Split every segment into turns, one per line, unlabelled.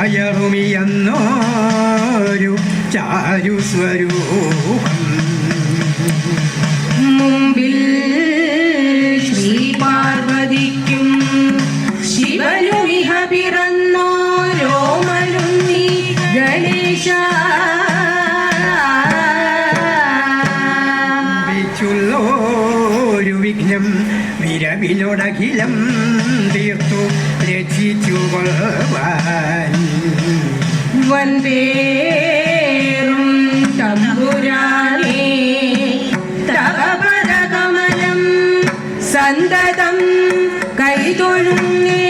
പയറുമിയെന്നോരു ചാരുസ്വരൂപം.
മുമ്പിൽ ശ്രീ പാർവതിക്കും ശിവനുമിഹ പിറന്നോരോമലുണ്ണി ഗണേശ.
വിച്ചുള്ളോരു വിഘ്നം വിരവിലൊടകിലം തീർത്തു രക്ഷിച്ചു കൊള്ളുവാൻ.
വന്ദേറും തമ്പുരാനേ തവ പദകമലം സന്തതം കൈതൊഴുന്നേ.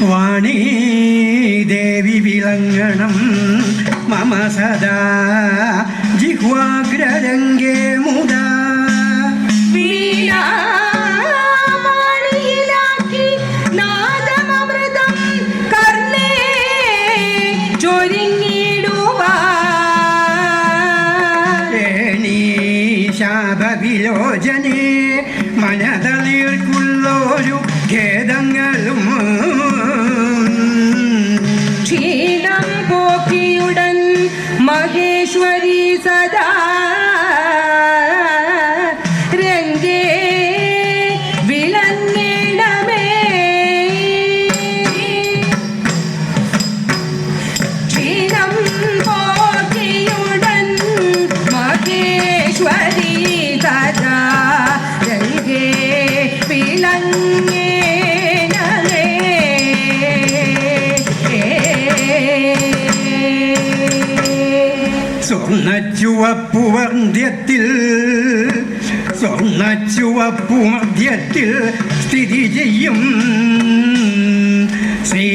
വാണീ ദേവി വിളങ്ങണം മമ സദാ ജിഹ്വാഗ്രരംഗേ മുദാ.
വീണാമണിയിലാക്കി നാദമൃതം കർണേ ചൊരിഞ്ഞിടുവാൻ.
ശാപവിലോചനേ മനതളിർക്കുള്ളൊരു ഖേദങ്ങളും
ക്ഷീണം പോക്കിയുടൻ മഹേശ്വരി സദാ രംഗേ വിളങ്ങിടമേ. ക്ഷീണം പോക്കിയുടൻ മഹേശ്വരി സദാ രംഗേ വിളങ്ങി.
സ്വർണ്ണച്ചുവപ്പു മധ്യത്തിൽ സ്ഥിതി ചെയ്യും ശ്രീ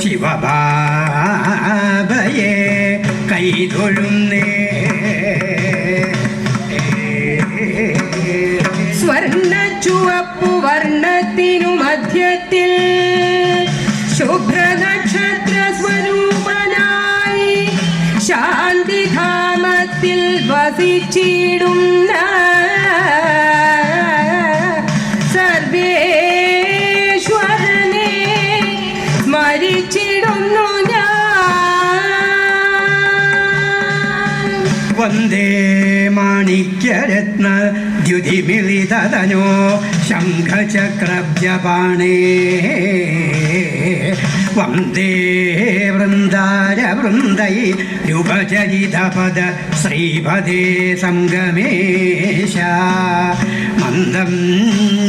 ശിവബാബയെ കൈതൊഴുന്നേ.
സ്വർണ്ണച്ചുവപ്പു വർണ്ണത്തിനു മധ്യത്തിൽ ശുഭ്രനക്ഷത്ര സ്വരൂപനായി ശാന്തിധാമത്തിൽ വസിച്ചിടുന്ന സർവേശ്വരനെ സ്മരിച്ചിടുന്നു ഞാൻ.
വന്ദേ മാണിക്യരത്ന ദ്യുതിമിളിതനോ ശംഖചക്രബ്ജപാണേ. വന്ദേ വൃന്ദാരവൃന്ദൈ രൂപചരിതപദ ശ്രീപദേ സംഗമേശ. മന്ദം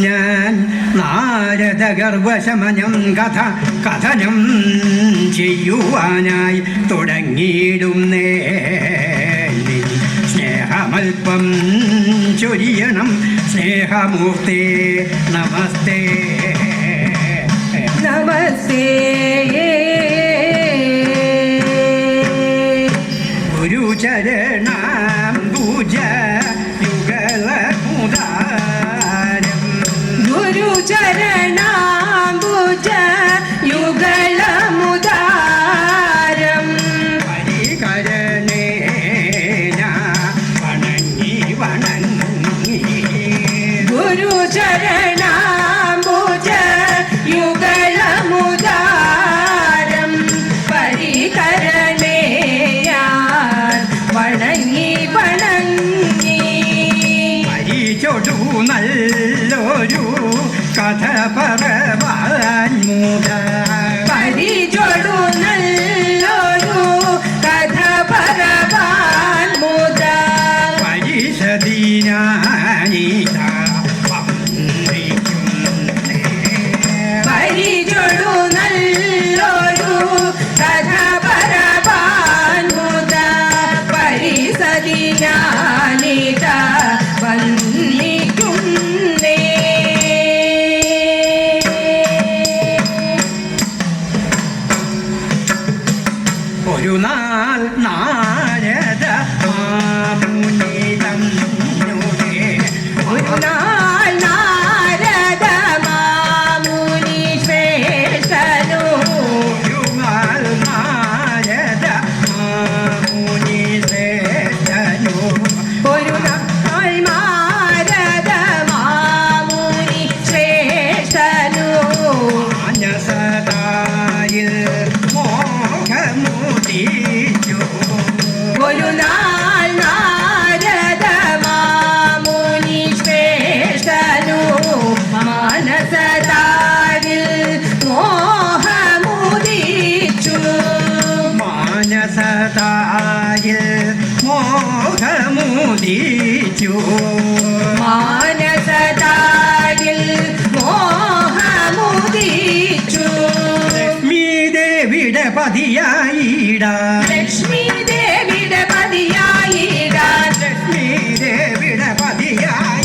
ഞാൻ നാരദഗർവശമനം കഥനം ചെയ്യുവാനായി തുടങ്ങിയിടുന്നേ. സ്നേഹമൽപ്പം ചൊരിയണം സ്നേഹമൂർത്തേ നമസ്തേ.
നമസ്തേ
ഗുരുചരണാംബുജ യുഗളമുദാരം.
ഗുരുചരണാംബുജ യുഗളമുദാരം.
പരികരണേന വണങ്ങി വണങ്ങി.
ഗുരുചരണാംബുജ യുഗളമുദാരം. പരികരണേ വണങ്ങി വണങ്ങി.
പരിചൊടു നല്ലൊരു കഥ പറവാൻ മുത.
പരിചൊടു നല്ലൊരു കഥ പറവാൻ മുത.
പരിശദീനാനിത
പരിചൊടു നല്ലൊരു കഥ പറവാൻ മുത. പരിസദിനാനിത വന്ദിക്കുന്നേ.
ഒരു നാൾ നാരദ മോഹമുദിച്ചു
മാനസതാരിൽ മോഹമുദിച്ചു
ലക്ഷ്മി ദേവിയുടെ പതിയായിടാൻ
ലക്ഷ്മി ദേവിയുടെ പതിയായിടാൻ
ലക്ഷ്മി ദേവിയുടെ പതിയായിടാൻ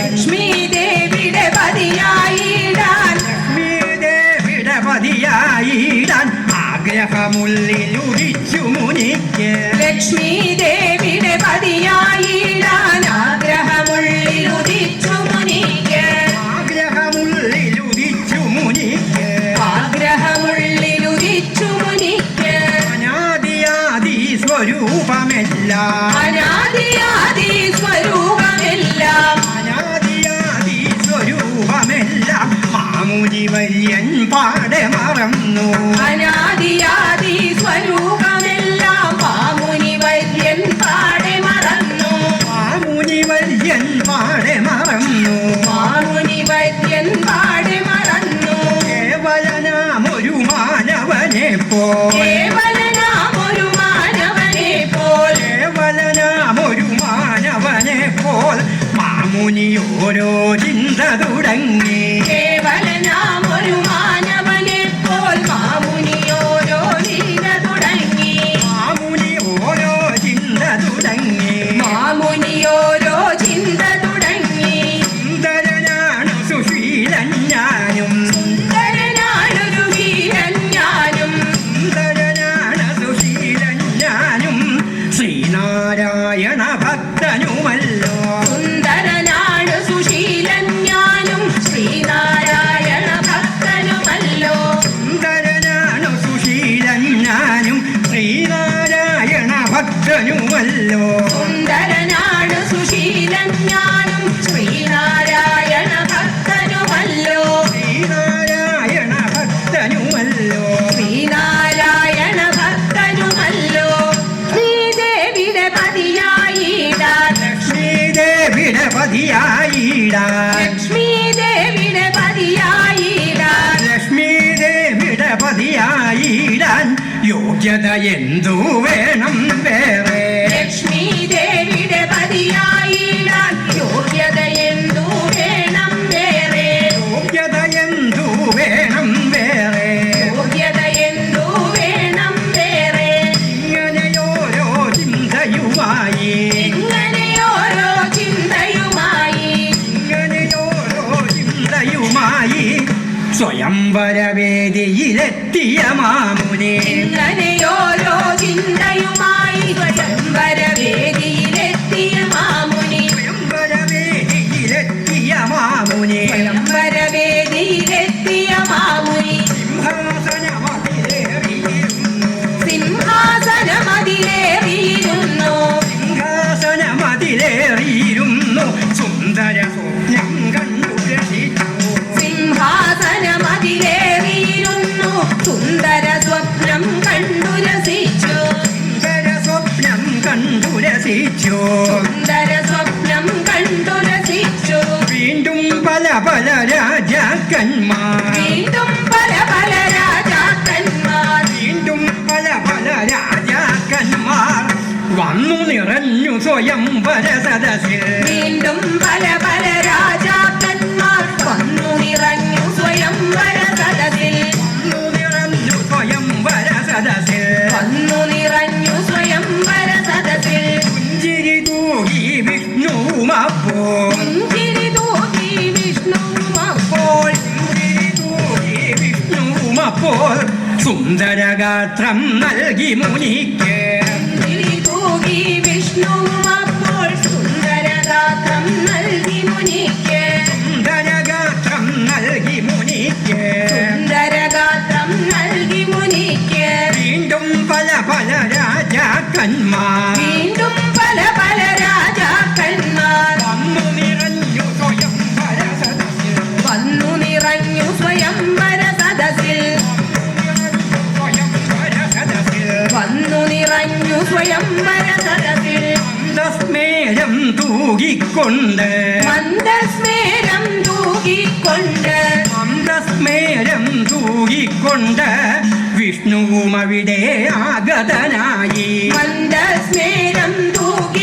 ലക്ഷ്മി ദേവിയുടെ പതിയായിടാൻ
ലക്ഷ്മി ദേവിയുടെ പതിയായിടാൻ ആഗ്രഹമുള്ളിലുദിച്ചു മുനിക്ക്
ലക്ഷ്മി ദേവിയുടെ പതിയായിടാൻ ആഗ്രഹമുള്ളിലുദിച്ചു മുനിക്ക്
ആഗ്രഹമുള്ളിലുദിച്ചു മുനിക്ക്
ആഗ്രഹമുള്ളിലുദിച്ചു മുനിക്ക്
അനാദിയാദി സ്വരൂപമെല്ലാം
അനാദിയാദി സ്വരൂപമെല്ലാം
അനാദിയാദി സ്വരൂപമെല്ലാം മാമുനി വര്യൻ പാടെ മറന്നു
അനാദിയാദി സ്വരൂപമെല്ലാം മാമുനി വര്യൻ പാടെ മറന്നു
മാമുനി വര്യൻ പാടെ മറന്നു
മാമുനി വര്യൻ പാടെ മറന്നു
കേവലനാമൊരു മാനവനെ പോൽ
കേവലനാമൊരു മാനവനെ പോൽ
കേവലനാമൊരു മാനവനെ പോൽ മാമുനി ഓരോ ചിന്ത തുടങ്ങി
കേവലനാമൊരു മാനവനെ പോൽ മാമുനി ഓരോ ചിന്ത തുടങ്ങി
മാമുനി ഓരോ ചിന്ത തുടങ്ങി
മാമുനി ഓരോ ചിന്ത തുടങ്ങി
സുന്ദരനാണ് സുശീലൻ ഞാനും
സുന്ദരനാണൊരു വീരൻ ഞാനും
സുന്ദരനാണ് സുശീലൻ ഞാനും ശ്രീനാരായണ ഭക്തനുമല്ലോ
സുന്ദരനാണ് സുശീലൻ ഞാനും ശ്രീനാരായണ ഭക്തനുമല്ലോ
സുന്ദരനാണ് സുശീലൻ ഞാനും ശ്രീനാരായണ ഭക്തനുമല്ലോ
സുന്ദരനാണ് സുശീലൻ ഞാനും ശ്രീനാരായണ ഭക്തനുമല്ലോ
ശ്രീനാരായണ ഭക്തനുമല്ലോ
ശ്രീനാരായണ ഭക്തനുമല്ലോ ശ്രീദേവിയുടെ പതിയായിടാൻ
ലക്ഷ്മി ദേവിയുടെ പതിയായിടാൻ
ലക്ഷ്മി ദേവിയുടെ പതിയായിടാൻ
ലക്ഷ്മി ദേവിയുടെ പതിയായിടാൻ യോഗ്യത എന്തു വേണം വേറെ
ലക്ഷ്മി ദേവിയുടെ പതിയായിടാൻ യോഗ്യത എന്തു വേണം വേറെ
യോഗ്യത എന്തു വേണം വേറെ
യോഗ്യത എന്തു വേണം വേറെ
ഇങ്ങനെയോരോ ചിന്തയുമായി
ഇങ്ങനെയോരോ ചിന്തയുമായി
ഇങ്ങനെയോരോ ചിന്തയുമായി സ്വയംവരവേദിയിലെത്തിയ മാമുനി
ഇങ്ങനെയോരോ ചിന്തയുമായി സ്വയംവരവേദിയിലെത്തിയ മാമുനി
സ്വയംവരവേദിയിലെത്തിയ മാമുനി
സ്വയംവരവേദിയിലെത്തിയ മാമുനി
സിംഹാസനമതിലേറിയിരുന്നു
സിംഹാസനമതിലേറിയിരുന്നു
സിംഹാസനമതിലേറിയിരുന്നു സുന്ദര സ്വപ്നം കണ്ടു രസിച്ചു
സിംഹാസനമതിലേറിയിരുന്നു സുന്ദര സ്വപ്നം കണ്ടു രസിച്ചു
സുന്ദര സ്വപ്നം കണ്ടു
സുന്ദര സ്വപ്നം കണ്ടു
രസിച്ചു
രസിച്ചു
വീണ്ടും പല പല രാജാക്കന്മാർ
വീണ്ടും പല പല രാജാക്കന്മാർ
വീണ്ടും പല പല രാജാക്കന്മാർ വന്നു നിറഞ്ഞു സ്വയംവര സദസ്സിൽ
വീണ്ടും പല പല രാജാക്കന്മാർ വന്നു നിറഞ്ഞു സ്വയംവര സദസ്സിൽ
വന്നു നിറഞ്ഞു സ്വയംവര സദസ്സിൽ
വന്നു നിറഞ്ഞു സ്വയംവര സദസ്സിൽ
പുഞ്ചിരി തൂകി വിഷ്ണുവപ്പോൾ
പുഞ്ചിരി തൂകി വിഷ്ണുവപ്പോൾ
പുഞ്ചിരി തൂകി വിഷ്ണുവപ്പോൾ സുന്ദരഗാത്രം നൽകി മുനിക്ക്
പുഞ്ചിരി തൂകി വിഷ്ണുവപ്പോൾ സുന്ദരഗാത്രം നൽകി മുനിക്ക്
സുന്ദരഗാത്രം നൽകി മുനിക്ക്
സുന്ദരഗാത്രം നൽകി മുനിക്ക്
വീണ്ടും പല പല രാജാക്കന്മാർ
വീണ്ടും പല പല രാജാക്കന്മാർ
വന്നു നിറഞ്ഞു സ്വയംവര സദസ്സിൽ
വന്നു നിറഞ്ഞു സ്വയംവര സദസ്സിൽ
സ്വയംവര സദസ്സിൽ
വന്നു നിറഞ്ഞു സ്വയംവര സദസ്സിൽ
മന്ദസ്മേരം തൂകിക്കൊണ്ട്
മന്ദസ്മേരം തൂകിക്കൊണ്ട്
മന്ദസ്മേരം തൂകിക്കൊണ്ട് വിഷ്ണുവും അവിടെ ആഗതനായി
മന്ദസ്മേരം തൂകിക്കൊണ്ട്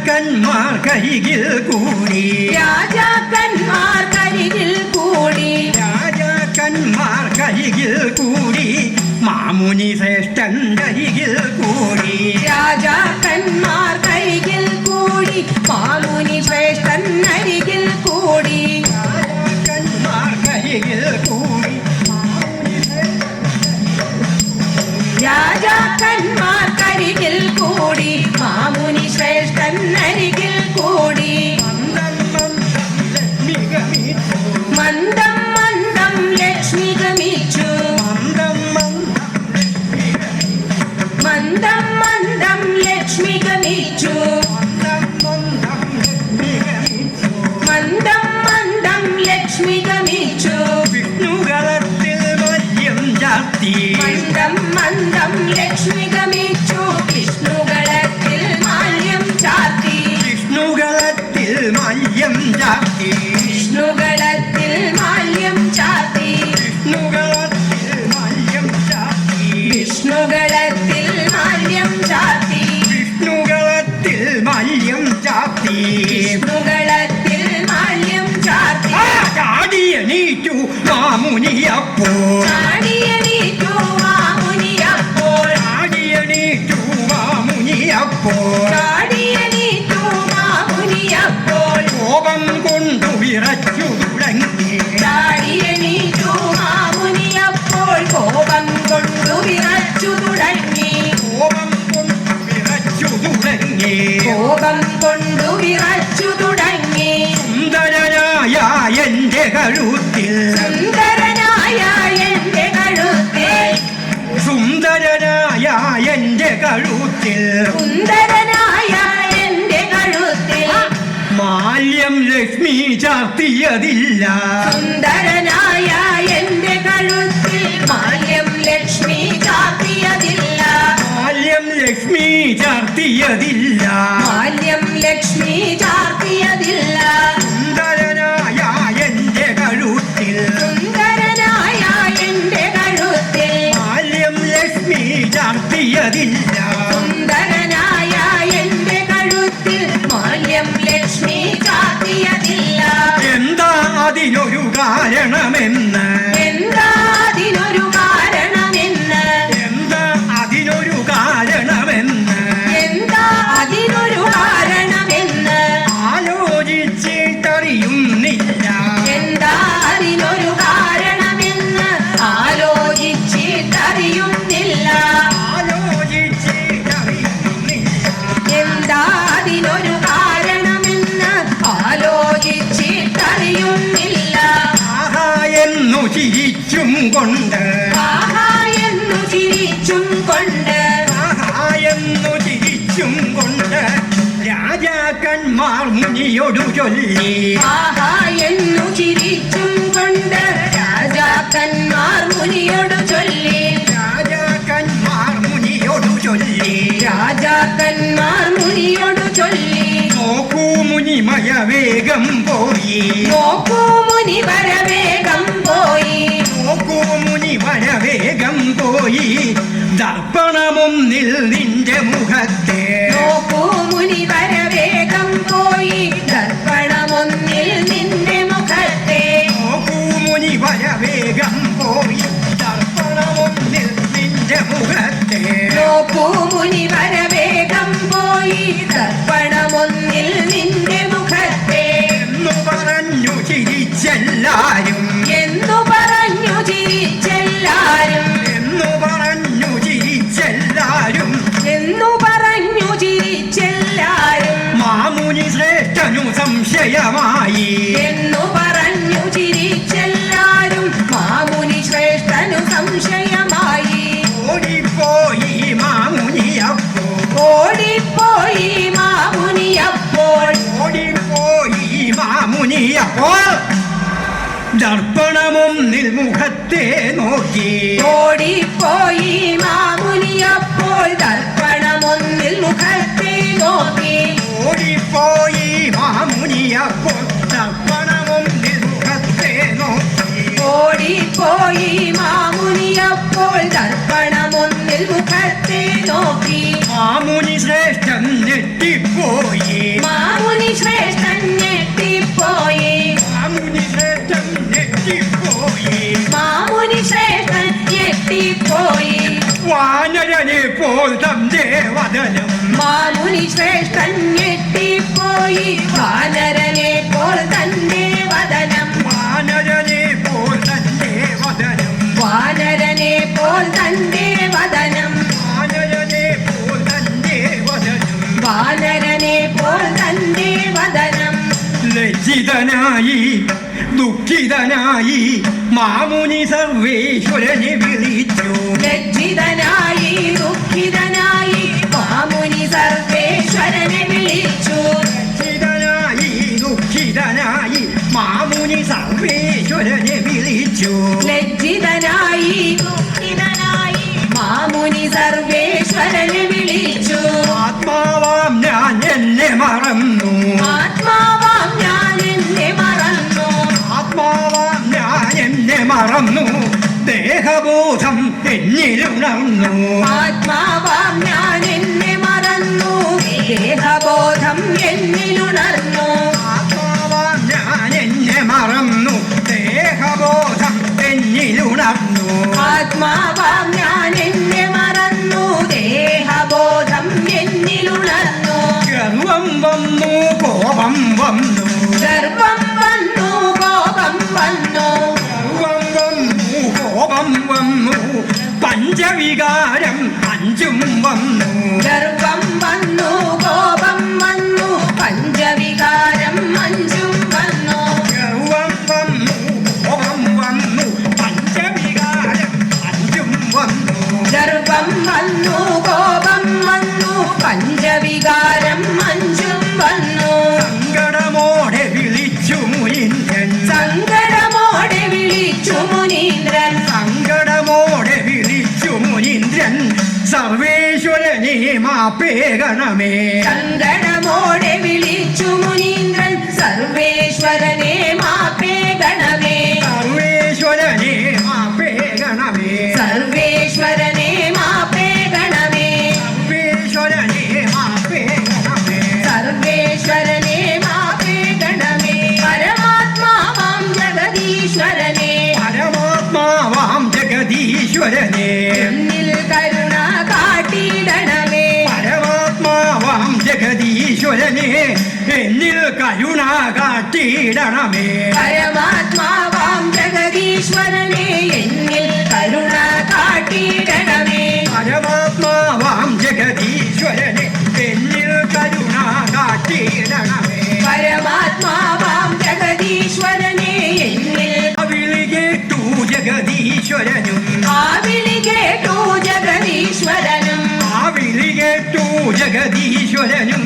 രാജാക്കന്മാർക്കരികിൽ കൂടി
രാജാക്കന്മാർക്കരികിൽ കൂടി
രാജാക്കന്മാർക്കരികിൽ കൂടി മാമുനി ശ്രേഷ്ഠന്റെ അരികിൽ കൂടി
രാജാക്കന്മാർക്കരികിൽ കൂടി മാമുനി ശ്രേഷ്ഠൻ അരികിൽ കൂടി
രാജാക്കന്മാർക്കരികിൽ കൂടി
രാജാക്കന്മാർക്കരികിൽ കൂടി മാമുനി ശ്രേഷ്ഠൻ അരികിൽ കൂടി മന്ദം മന്ദം ലക്ഷ്മി ഗമിച്ചു മന്ദം മന്ദം ലക്ഷ്മി ഗമിച്ചു മന്ദം മന്ദം ലക്ഷ്മി ഗമിച്ചു
വിഷ്ണുകളത്തിൽ മല്യം ചാർത്തി
മന്ദം മന്ദം ലക്ഷ്മി ഗമിച്ചു വിഷ്ണുകളത്തിൽ മാല്യം ചാർത്തി
വിഷ്ണുകളത്തിൽ മല്യം ചാർത്തി
വിഷ്ണുകളത്തിൽ മാല്യം ചാർത്തി
വിഷ്ണുകളത്തിൽ മല്യം ചാർത്തി
വിഷ്ണുകളത്തിൽ മാല്യം ചാർത്തി
വിഷ്ണുകളത്തിൽ മല്യം ചാർത്തി
വിഷ്ണുകളത്തിൽ മാല്യം ചാർത്തി
ചാടിയണീറ്റു മാമുനിയപ്പോ
ചാടിയണീറ്റു മാമുനിയപ്പോൾ
ചാടിയണീറ്റു മാമുനിയപ്പോ
ചാടിയണീറ്റു മാമുനിയപ്പോൾ
കോപം കൊണ്ടു വിറച്ചു തുടങ്ങി
ചാടിയണീറ്റു മാമുനിയപ്പോൾ കോപം കൊണ്ടു വിറച്ചു തുടങ്ങി
കോപം കൊണ്ടു വിറച്ചു തുടങ്ങി
കോപം കൊണ്ടു വിറച്ചു തുടങ്ങി
സുന്ദരനായ എന്റെ കഴുത്തിൽ
സുന്ദരനായ എന്റെ കഴുത്തിൽ
സുന്ദരനായ എന്റെ കഴുത്തിൽ
സുന്ദരനായ എന്റെ കഴുത്തിൽ
മാല്യം ലക്ഷ്മി ചാർത്തിയതില്ല
സുന്ദരനായ എന്റെ കഴുത്തിൽ മാല്യം ലക്ഷ്മി ചാർത്തിയതില്ല
മാല്യം ലക്ഷ്മി ചാർത്തിയതില്ല
മാല്യം ലക്ഷ്മി ചാർത്തിയതില്ല
സുന്ദരനായ എന്റെ കഴുത്തിൽ
സുന്ദരനായ എന്റെ കഴുത്തിൽ
മാല്യം ലക്ഷ്മി ചാർത്തിയതില്ല
സുന്ദരനായ എന്റെ കഴുത്തിൽ മാല്യം ലക്ഷ്മി ചാർത്തിയതില്ല
എന്താ അതിനൊരു കാരണമെന്ന്
എന്താ അതിനൊരു കാരണമെന്ന്
എന്താ അതിനൊരു കാരണമെന്ന്
എന്താ അതിനൊരു കാരണമെന്ന്
ആലോചിച്ചിട്ടറിയുന്നില്ല
എന്താ അതിനൊരു കാരണമെന്ന് ആലോചിച്ചിട്ടറിയുന്നില്ല
ആലോചിച്ചിട്ടറിയുന്നില്ല
എന്താ അതിനൊരു കാരണമെന്ന് ആലോചിച്ചിട്ടറിയുന്നില്ല
ആഹാ എന്നു ചിരിച്ചും കൊണ്ട്
ആഹാ എന്നു ചിരിച്ചും കൊണ്ട്
ആഹാ എന്നു ചിരിച്ചും കൊണ്ട് രാജാക്കന്മാർ മുനിയോടു ചൊല്ലി
ആഹാ എന്നു ചിരിച്ചും കൊണ്ട് രാജാക്കന്മാർ മുനിയോടു ചൊല്ലി
രാജാക്കന്മാർ മുനിയോടു ചൊല്ലി
രാജാക്കന്മാർ മുനിയോടു ചൊല്ലി
നോക്കൂ മുനിമയ വേഗം പോയി
നോക്കൂ മുനി വരവേഗം പോയി
നോക്കൂ മുനിമയ വേഗം പോയി ദർപ്പണമൊന്നിൽ നിന്റെ മുഖത്തെ
നോക്കൂ മുനി വരവേഗം പോയി ദർപ്പണമൊന്നിൽ നിന്റെ മുഖത്തെ
നോക്കൂ മുനിമയ വേഗം പോയി ദർപ്പണമൊന്നിൽ നിന്റെ മുഖത്തെ
നോക്കൂ മുനി വരവേഗം പോയി ദർപ്പണമൊന്നിൽ നിന്റെ മുഖത്തെ
എന്നു പറഞ്ഞു ചിരിച്ചെല്ലാരും
എന്നു പറഞ്ഞു ചിരിച്ചെല്ലാരും
എന്നു പറഞ്ഞു ചിരിച്ചെല്ലാരും
എന്നു പറഞ്ഞു ചിരിച്ചെല്ലാരും
മാമുനി ശ്രേഷ്ഠനു സംശയമായി
എന്നു പറഞ്ഞു ചിരിച്ചെല്ലാരും മാമുനി ശ്രേഷ്ഠനു സംശയമായി
ഓടിപ്പോയി മാമുനിയപ്പോ
ഓടിപ്പോയി മാമുനിയപ്പോൾ
ഓടിപ്പോയി മാമുനിയപ്പോൾ ദർപ്പണമൊന്നിൽ മുഖത്തെ നോക്കി
ഓടിപ്പോയി മാമുനിയപ്പോൾ ദർപ്പണമൊന്നിൽ മുഖത്തെ നോക്കി
ഓടിപ്പോയി മാമുനിയപ്പോൾ ദർപ്പണമൊന്നിൽ മുഖത്തെ നോക്കി
ഓടിപ്പോയി മാമുനിയപ്പോൾ ദർപ്പണമൊന്നിൽ മുഖത്തെ നോക്കി
മാമുനി ശ്രേഷ്ഠൻ ഞെട്ടിപ്പോയി
കഞ്ഞെട്ടിപ്പോയി വാനരനെ പോൽ തന്റെ വദനം
വാനരനെ പോൽ തന്റെ വദനം
വാനരനെ പോൽ തന്റെ വദനം
വാനരനെ പോൽ തന്റെ വദനം
വാനരനെ പോൽ തന്റെ വദനം
ലജ്ജിതനായി ദുഃഖിതനായി മാമുനി സർവേശ്വരനെ വിളിച്ചു
ലജ്ജിതനായി ദുഃഖിതനായി മാമുനി സർവേശ്വരനെ വിളിച്ചു
ലജ്ജിതനായി ദുഃഖിതനായി മാമുനി സർവേശ്വരനെ വിളിച്ചു
ലജ്ജിതനായി ദുഃഖിതനായി മാമുനി സർവേശ്വരനെ വിളിച്ചു
ആത്മാവാം ഞാൻ എന്നെ മറന്നു
ആത്മാവാം ഞാൻ എന്നെ മറന്നു
ആത്മാവാം ഞാൻ എന്നെ മറന്നു ദേഹബോധം എന്നിലുണർന്നു
ആത്മാവാം ഞാൻ എന്നെ മറന്നു ദേഹബോധം എന്നിലുണർന്നു
ആത്മാവാം ഞാൻ എന്നെ മറന്നു ദേഹബോധം എന്നിലുണർന്നു
ആത്മാവാം ഞാൻ എന്നെ മറന്നു ദേഹബോധം എന്നിലുണർന്നു
ഗർവം വന്നു കോപം വന്നു
ഗർവം വന്നു കോപം വന്നു
ഗർവം വന്നു കോപം വന്നു പഞ്ചവികാരം അഞ്ചും വന്നു
ഗർവം വന്നു കോപം വന്നു പഞ്ചവികാരം അഞ്ചും വന്നു
ഗർവം വന്നു കോപം വന്നു പഞ്ചവികാരം അഞ്ചും വന്നു
ഗർവം വന്നു കോപം വന്നു പഞ്ചവികാരം അഞ്ചും വന്നു
സങ്കടമോടെ വിളിച്ചു മുനീന്ദ്രൻ
സങ്കടമോടെ വിളിച്ചു മുനീന്ദ്രൻ
സങ്കടമോടെ വിളിച്ചു മുനീന്ദ്രൻ സർവേശ്വരനെ മാപ്പേകണമേ
സങ്കടമോടെ വിളിച്ചു മുനീന്ദ്രൻ സർവേശ്വരനെ മാപ്പേ ഗണമേ
സർവേശ്വരനെ മാപ്പേകണമേ
സർവേശ്വരനെ മാപ്പേ ഗണമേ
സർവേശ്വരനെ മാപ്പേകണമേ
സർവേശ്വരനെ മാപ്പേ ഗണമേ പരമാത്മാവാം ജഗദീശ്വരനെ
പരമാത്മാവാം ജഗദീശ്വരനെ
എന്നിൽ കരുണ കാട്ടിടണമേ
പരമാത്മാവാം ജഗദീശ്വരനെ എന്നിൽ കരുണ കാട്ടിയിടണമേ
പരമാത്മാവാം ജഗദീശ്വരനെ എന്നിൽ കരുണ കാട്ടിടണമേ
പരമാത്മാവാം ജഗദീശ്വരനെ എന്നിൽ കരുണ കാട്ടിയിടണമേ
പരമാത്മാവാം ജഗദീശ്വരനെ എന്നിൽ
വിളി കേട്ടു ജഗദീശ്വരനും
ആ വിളി കേട്ടു ജഗദീശ്വരനും
ആ വിളി കേട്ടു ജഗദീശ്വരനും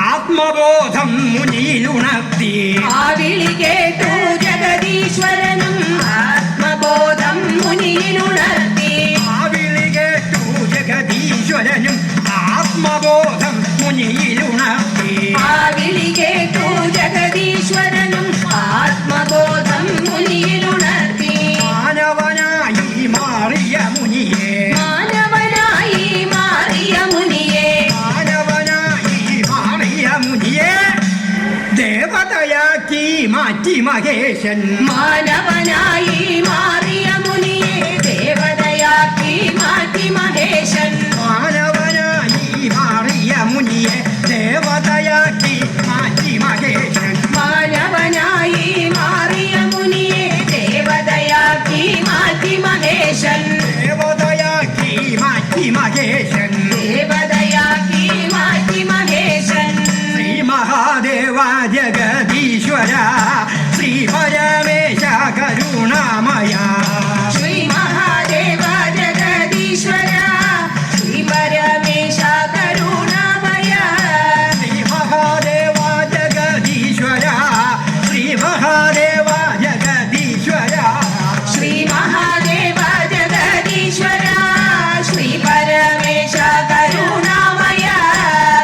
ആത്മബോധം മുനിയിലുണർത്തി
ആ വിളി കേട്ടു ജഗദീശ്വരനും ആത്മബോധം മുനിയിലുണർത്തി
ആ വിളി കേട്ടു ജഗദീശ്വരനും ആത്മബോധം മുനിയിലുണർത്തി
ആ വിളി കേട്ടു ജഗദീശ്വരനും ആത്മബോധം മുനിയിലുണർത്തി
മാനവനായി മാറിയ മുനിയെ
മാനവനായി മാറിയ മുനിയെ
മാനവനായി മാറിയ മുനിയെ ദേവതയാക്കി മാറ്റി മഹേശൻ
മാനവനായി മാറിയ മുനിയെ ദേവതയാക്കി മാറ്റി മഹേശൻ
മാനവനായി മാറിയ മുനിയെ ദേവതയാക്കി മാറ്റി മഹേശൻ
മാനവനായി മാറിയ മുനിയെ ദേവതയാക്കി മാറ്റി മഹേശൻ
ദേവതയാക്കി മാറ്റി മഹേശൻ
ദേവതയാക്കി മാറ്റി മഹേശൻ
ശ്രീ മഹാദേവ ജഗദീശ്വര ശ്രീ പരമേശ കരുണാമയ
ശ്രീ മഹാദേവ ജഗദീശ്വര ശ്രീ പരമേശ കരുണാമയ
ശ്രീ മഹാദേവ ജഗദീശ്വര ശ്രീ മഹാദേവ ജഗദീശ്വര
ശ്രീ മഹാദേവ ജഗദീശ്വര ശ്രീ പരമേശ കരുണാമയ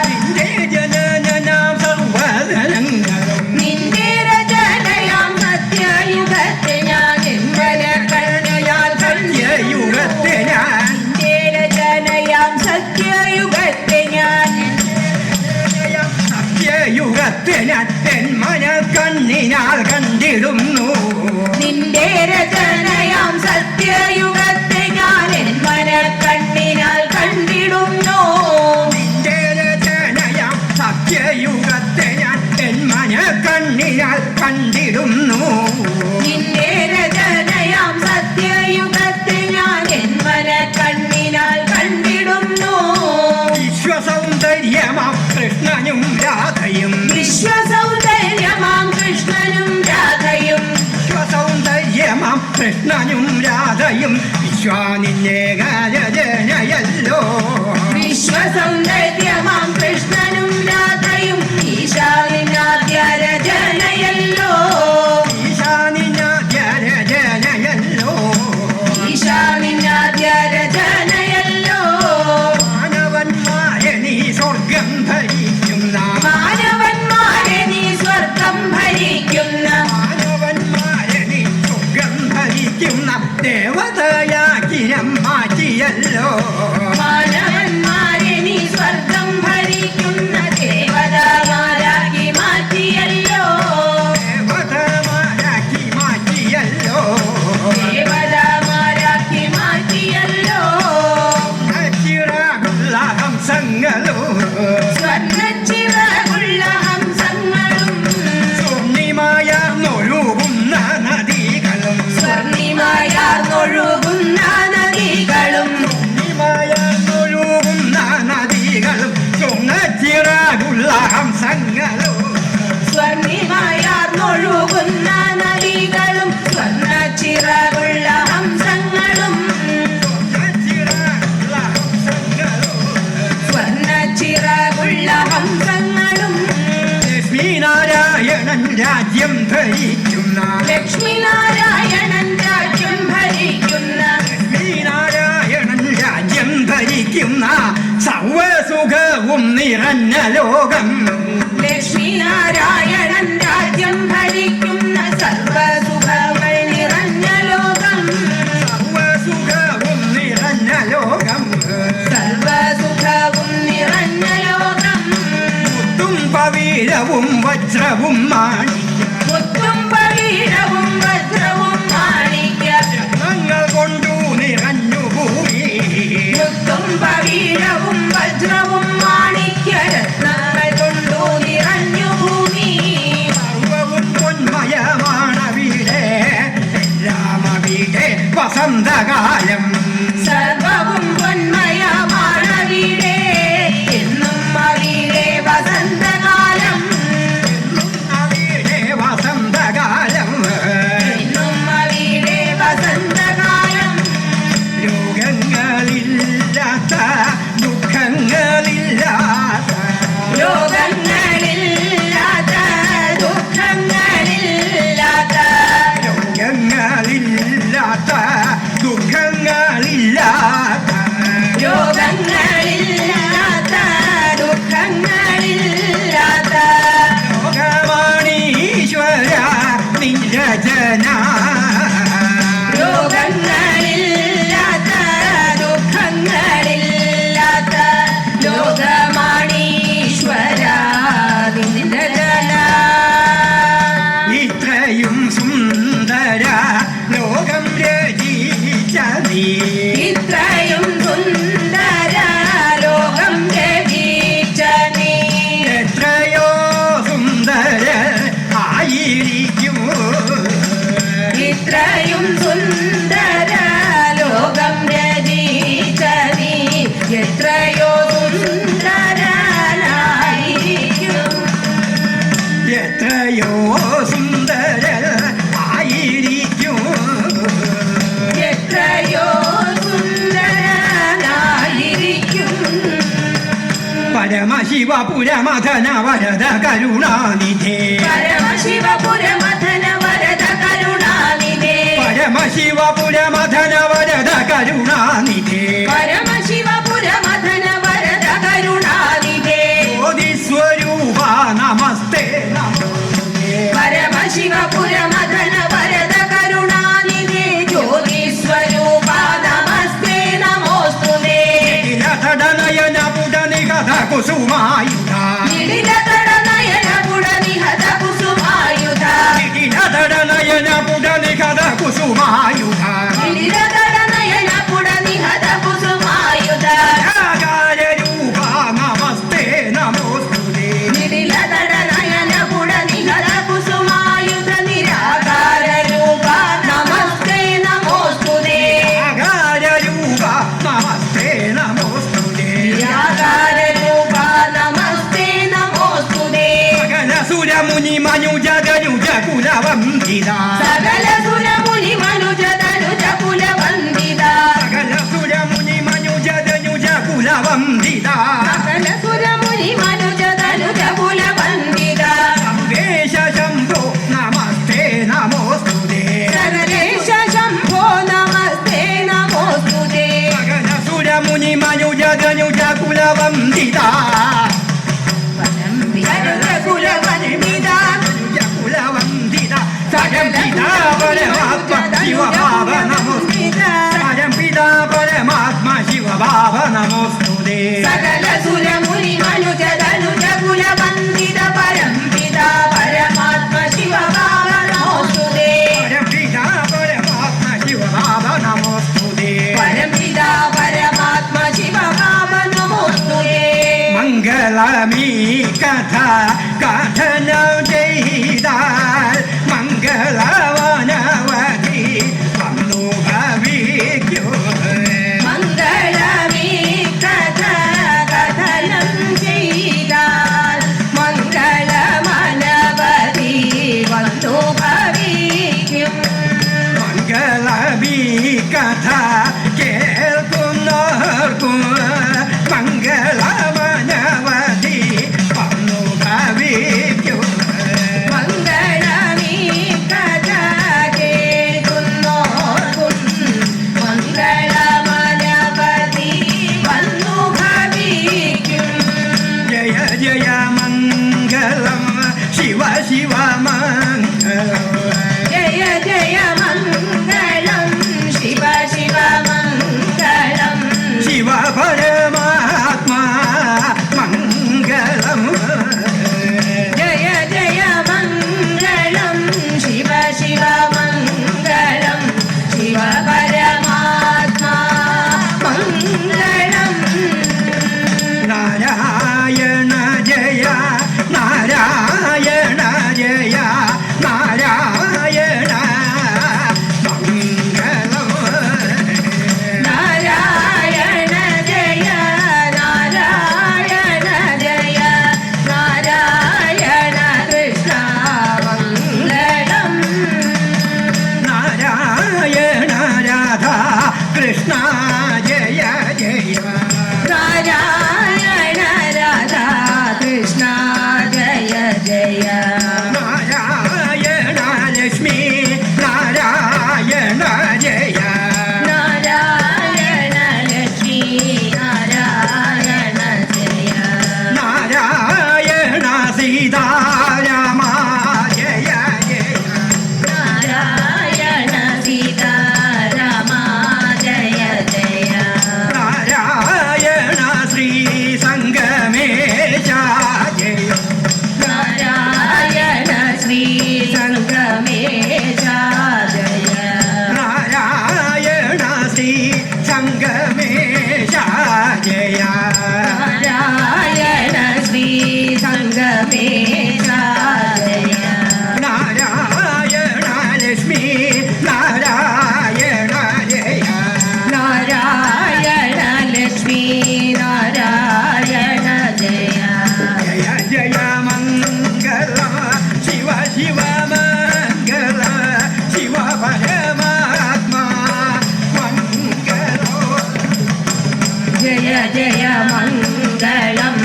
നിന്റെ ജനനം സർവ്വധനങ്ങളും
നിന്റെ രചനയാം സത്യയുഗത്തെ ഞാൻ എങ്ങനെ കരുണയാൽ
യുഗത്തെ ഞാൻ
നിന്റെ രചനയാം സത്യയുഗത്തെ ഞാൻ
സത്യയുഗത്തെ ഞാൻ എൻ മനക്കണ്ണിനാൽ കണ്ടിടുന്നു
നിന്റെ രചനയാം സത്യയുഗത്തെ ഞാൻ എൻ മനക്കണ്ണിനാൽ കണ്ടിടുന്നു
നിന്റെ രചനയാം സത്യ കണ്ണിനാൽ കണ്ടിടുന്നു.
നിന്റെ രചനയാം സത്യയുഗത്തെ ഞാൻ എന്മന കണ്ണിനാൽ കണ്ടിടുന്നു.
വിശ്വസൗന്ദര്യമാം കൃഷ്ണനും രാധയും
വിശ്വസൗന്ദര്യമാം കൃഷ്ണനും രാധയും
വിശ്വസൗന്ദര്യമാം കൃഷ്ണനും രാധയും വിശ്വാനിന്നേകരചനയല്ലോ.
വിശ്വസൗന്ദര്യമാം കൃഷ്ണനും രാധയും ഈശാനിനാദ്യ രചനയല്ലോ.
ഈശാനിനാദ്യരചനയല്ലോ.
ഈശാനിനാദ്യ രചനയല്ലോ.
മാനവന്മാരെ നീ സ്വർഗം ഭരിക്കുന്ന
മാനവന്മാരെ നീ സ്വർഗം ഭരിക്കുന്ന
മാനവന്മാരെ നീ സ്വർഗം ഭരിക്കുന്ന ദേവതയാക്കിനം മാറ്റിയല്ലോ.
മാനവന്മാരെ നീ സ്വർഗം ഭരിക്കുന്ന ദേവതമാരാക്കി മാറ്റിയല്ലോ.
ദേവതമാരാക്കി മാറ്റിയല്ലോ.
ദേവതമാരാക്കി മാറ്റിയല്ലോ.
ചിറകുള്ള ഹംസങ്ങളോ
സ്വർണ്ണച്ചിറകുള്ള ഹംസങ്ങളും
സ്വർണ്ണിമയാർന്നൊഴുകുന്ന നദികളും
സ്വർണ്ണിമയാർന്നൊഴുകുന്ന നദികളും
സ്വർണ്ണിമയാർന്നൊഴുകുന്ന നദികളും സ്വർണ്ണച്ചിറകുള്ള ഹംസങ്ങളോ
സ്വർണ്ണിമയാർന്നൊഴുകുന്ന നദികളും സ്വർണ്ണച്ചിറകുള്ള ഹംസങ്ങളും
സ്വർണ്ണച്ചിറകുള്ള ഹംസങ്ങളോ
സ്വർണ്ണച്ചിറകുള്ള ഹംസങ്ങളും
ലക്ഷ്മീനാരായണൻ രാജ്യം ഭരിക്കുന്ന
ലക്ഷ്മിനാരായണൻ രാജ്യം ഭരിക്കുന്ന
ലക്ഷ്മീനാരായണൻ രാജ്യം ഭരിക്കുന്ന സർവസുഖവും നിറഞ്ഞ ലോകം
ലക്ഷ്മിനാരായണൻ രാജ്യം ഭരിക്കുന്ന സർവസുഖങ്ങൾ നിറഞ്ഞ ലോകം
സർവസുഖവും നിറഞ്ഞ ലോകം
സർവസുഖവും നിറഞ്ഞ ലോകം
മുത്തും പവീരവും വജ്രവും മാണിക്യം
മുത്തും പകീരവും വജ്രവും മാണിക്യ
രത്നങ്ങൾ കൊണ്ടു നിറഞ്ഞു ഭൂമി
മുത്തും പകീരവും വജ്രവും മാണിക്യ രത്നങ്ങൾ കൊണ്ടു നിറഞ്ഞു ഭൂമി
സർവവും പൊന്മയമാണവിടെ രാമവിടെ വസന്തകാലം
സർവവും പൊന്മയമാണവിടെ എന്നും അവിടെ വസന്തകാലം
അവിടെ വസന്തകാലം
എന്നും അവിടെ വസന്തകാലം
രോഗങ്ങളില്ലാത്ത ദുഃഖങ്ങളില്ലാത്ത
രോഗങ്ങളില്ലാത്ത ദുഃഖങ്ങളില്ലാത്ത
രോഗങ്ങളില്ലാത്ത ദുഃഖങ്ങളില്ലാത്ത
രോഗങ്ങളില്ലാത്ത ദുഃഖങ്ങളില്ലാത്ത
ലോകമാണീശ്വര നിരജന
രോഗങ്ങളില്ലാത്ത ദുഃഖങ്ങളില്ലാത്ത ലോകമാണീശ്വര നിന്റെ ജന
ഇത്രയും സുന്ദര ലോകം രചിച്ച നീ
ഇത്രയും സുന്ദര ലോകം രചിച്ച നീ
എത്രയോ സുന്ദര ആയിരിക്കും
ഇത്രയും സുന്ദര ലോകം രചിച്ച നീ എത്രയോ സുന്ദരനായിരിക്കും
എത്രയോ സുന്ദര ആയിരിക്കും
എത്രയോ സുന്ദരനായിരിക്കും
പരമശിവപുരമഥന വരദ കരുണാനിധേ
പരമശിവപുരമഥന വരദ കരുണാനിധേ
പരമശിവപുരമഥന വരദ കരുണാനിധേ
പരമശിവപുരമഥന വരദ കരുണാനിധേ
ജ്യോതിസ്വരൂപ നമസ്തേ നമോസ്തുതേ.
പരമശിവപുരമഥന വരദ കരുണാനിധേ ജ്യോതിസ്വരൂപ നമസ്തേ നമോസ്തുതേ
നിലതടനയന പുടനികഥ കുസുമായുധ
നിടിലതടനയന പുടനിഹത കുസുമായുധ
നിലതടനയന പുടനികഥ കുസുമായുധ
നിടിലതടനയന പുടനിഹത കുസുമായുധ
ആകാരരൂപ നമസ്തേ നമോസ്തുതേ.
നിടിലതടനയന
സുരമുനി മനുജ കുലവന്ദിത
സകല സുരമുനി മനുജ തനുജ കുലവന്ദിത
സകല സുരമുനി മനുജ കുലവന്ദിത
സകല സുരമുനി മനുജ തനുജ കുലവന്ദിത
സർവേശ ശംഭോ നമസ്തേ നമോസ്തുതേ
സർവേശ ശംഭോ നമസ്തേ നമോസ്തുതേ
സകല സുരമുനി മനുജ കുലവന്ദിത
കുലവന്ദിത
കുലവന്ദിത സകല പിതാ പരമാത്മ ശിവഭാവ നമോസ്തുതേ പരം പിതാ പരമാത്മ ശിവഭാവ നമോസ്തുതേ
സകല സുരമുനി മനുജ തനുജ കുലവന്ദിത പരം പിതാ പരമാത്മ ശിവഭാവ നമോസ്തുതേ
പരം പിതാ പരമാത്മ ശിവഭാവ നമോസ്തുതേ
പരം പിതാ പരമാത്മ ശിവഭാവ നമോസ്തുതേ
മംഗളമീ കഥ കഥനം ചെയ്താൽ മംഗളവനവധി വന്നു ഭവിക്കൂ
മംഗളമീ കഥ കഥനം ചെയ്താൽ മംഗളമനവധി വന്നു ഭവിക്കും
മംഗളമീ കഥ കേൾക്കുന്നവർക്കും മംഗളവനവധി വന്നു ഭവിക്കൂ
മംഗളമീ കഥ കേൾക്കുന്നോർക്കും മംഗളമനവധി വന്നു ഭവിക്കും
ജയ ജയ മംഗളം ശിവ ശിവ മംഗളം
ജയ ജയ മംഗളം ശിവ ശിവ മംഗളം
ശിവ പരമാത്മാ മംഗളം
ജയ ജയ മംഗളം ശിവ ശിവ മംഗളം ശിവ പരമാത്മാ മംഗളം
നാരായണ ജയ നാരായണ ജയ നാരായണ മംഗളം
നാരായണ ജയ നാരായണ ജയ നാരായണ കൃഷ്ണ മംഗളം
നാരായണ രാധാ കൃഷ്ണ ജയ ജയ
നാരായണ രാധാ കൃഷ്ണ ജയ ജയ
നാരായണ ലക്ഷ്മി നാരായണ ജയ
നാരായണ ലക്ഷ്മി നാരായണ ജയ
നാരായണ സീതാരാമ ജയ ജയ
നാരായണ സീതാരാമ ജയ ജയ
നാരായണ ശ്രീ സംഗമേശ ജയ
നാരായണ ശ്രീ സംഗമേശ ജയ
നാരായണ ശ്രീ സംഗമേശ ജയ
നാരായണ ശ്രീ സംഗമേശ ജയ
നാരായണ ലക്ഷ്മി നാരായണ ജയ
നാരായണ ലക്ഷ്മി നാരായണ ജയ
ജയ ജയ മംഗള ശിവ ശിവ മംഗള ശിവ പരമാത്മാ മംഗളോ
ജയ ജയ മംഗളം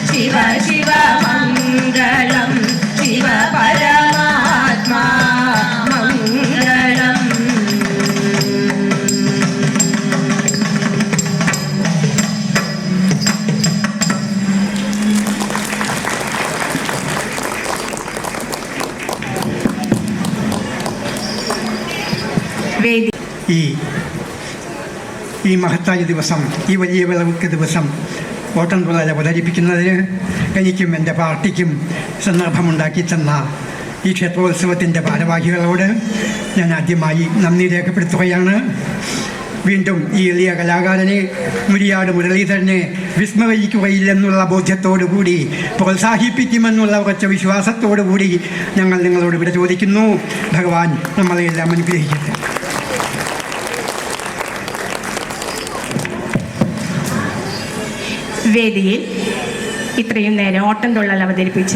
ശിവ ശിവ മംഗളം ശിവ പരമാത്മാ മംഗളം വേദി
ഈ മഹത്തായ ദിവസം ഈ വലിയ വിളവുക്ക് ദിവസം ഓട്ടംതുള്ളൽ അവതരിപ്പിക്കുന്നതിന് എനിക്കും എൻ്റെ പാർട്ടിക്കും സന്ദർഭമുണ്ടാക്കി തന്ന ഈ ക്ഷേത്രോത്സവത്തിൻ്റെ ഭാരവാഹികളോട് ഞാൻ ആദ്യമായി നന്ദി രേഖപ്പെടുത്തുകയാണ്. വീണ്ടും ഈ എളിയ കലാകാരനെ മുരിയാട് മുരളീധരനെ വിസ്മരിക്കുകയില്ലെന്നുള്ള ബോധ്യത്തോടുകൂടി പ്രോത്സാഹിപ്പിക്കുമെന്നുള്ള ഉറച്ച വിശ്വാസത്തോടുകൂടി ഞങ്ങൾ നിങ്ങളോട് ഇവിടെ ചോദിക്കുന്നു. ഭഗവാൻ നമ്മളെല്ലാം അനുഗ്രഹിക്കട്ടെ.
വേദിയിൽ ഇത്രയും നേരം ഓട്ടംതുള്ളൽ അവതരിപ്പിച്ച